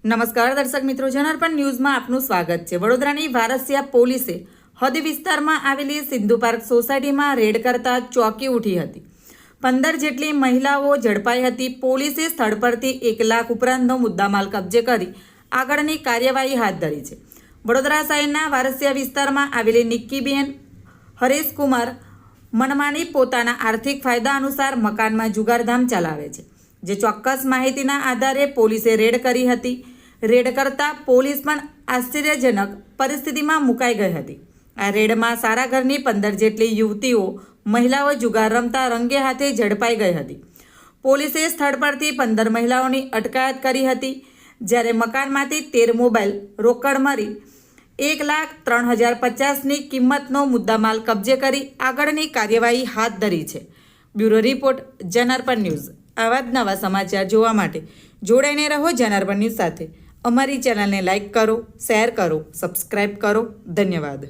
નમસ્કાર દર્શક મિત્રો, જનાર્પણ ન્યૂઝમાં આપનું સ્વાગત છે। વડોદરાની વારસિયા પોલીસે હદ વિસ્તારમાં આવેલી સિંધુ પાર્ક સોસાયટીમાં રેડ કરતા ચોંકી ઉઠી હતી। 15 જેટલી મહિલાઓ ઝડપાઈ હતી। પોલીસે સ્થળ પરથી 1 લાખ ઉપરાંતનો મુદ્દામાલ કબજે કરી આગળની કાર્યવાહી હાથ ધરી છે। વડોદરા શહેરના વારસિયા વિસ્તારમાં આવેલી નિક્કીબેન હરેશકુમાર મનમાની પોતાના આર્થિક ફાયદા અનુસાર મકાનમાં જુગારધામ ચલાવે છે, જે ચોક્કસ માહિતીના આધારે પોલીસે રેડ કરી હતી। રેડ કરતા પોલીસ પણ આશ્ચર્યજનક પરિસ્થિતિમાં મુકાઈ ગઈ હતી। આ રેડમાં સારા ઘરની 15 જેટલી યુવતીઓ મહિલાઓ જુગાર રમતા રંગે હાથે ઝડપાઈ ગઈ હતી। પોલીસે સ્થળ પરથી 15 મહિલાઓની અટકાયત કરી હતી, જ્યારે મકાનમાંથી 13 મોબાઈલ રોકડ મળી 1,03,050ની કિંમતનો મુદ્દામાલ કબજે કરી આગળની કાર્યવાહી હાથ ધરી છે। Bureau report, જનાર્પણ news. આવા જ નવા સમાચાર જોવા માટે જોડાઈને રહો જનાર્પણ ન્યૂઝ સાથે। અમારી ચેનલને લાઇક કરો, શેર કરો, સબસ્ક્રાઇબ કરો। ધન્યવાદ।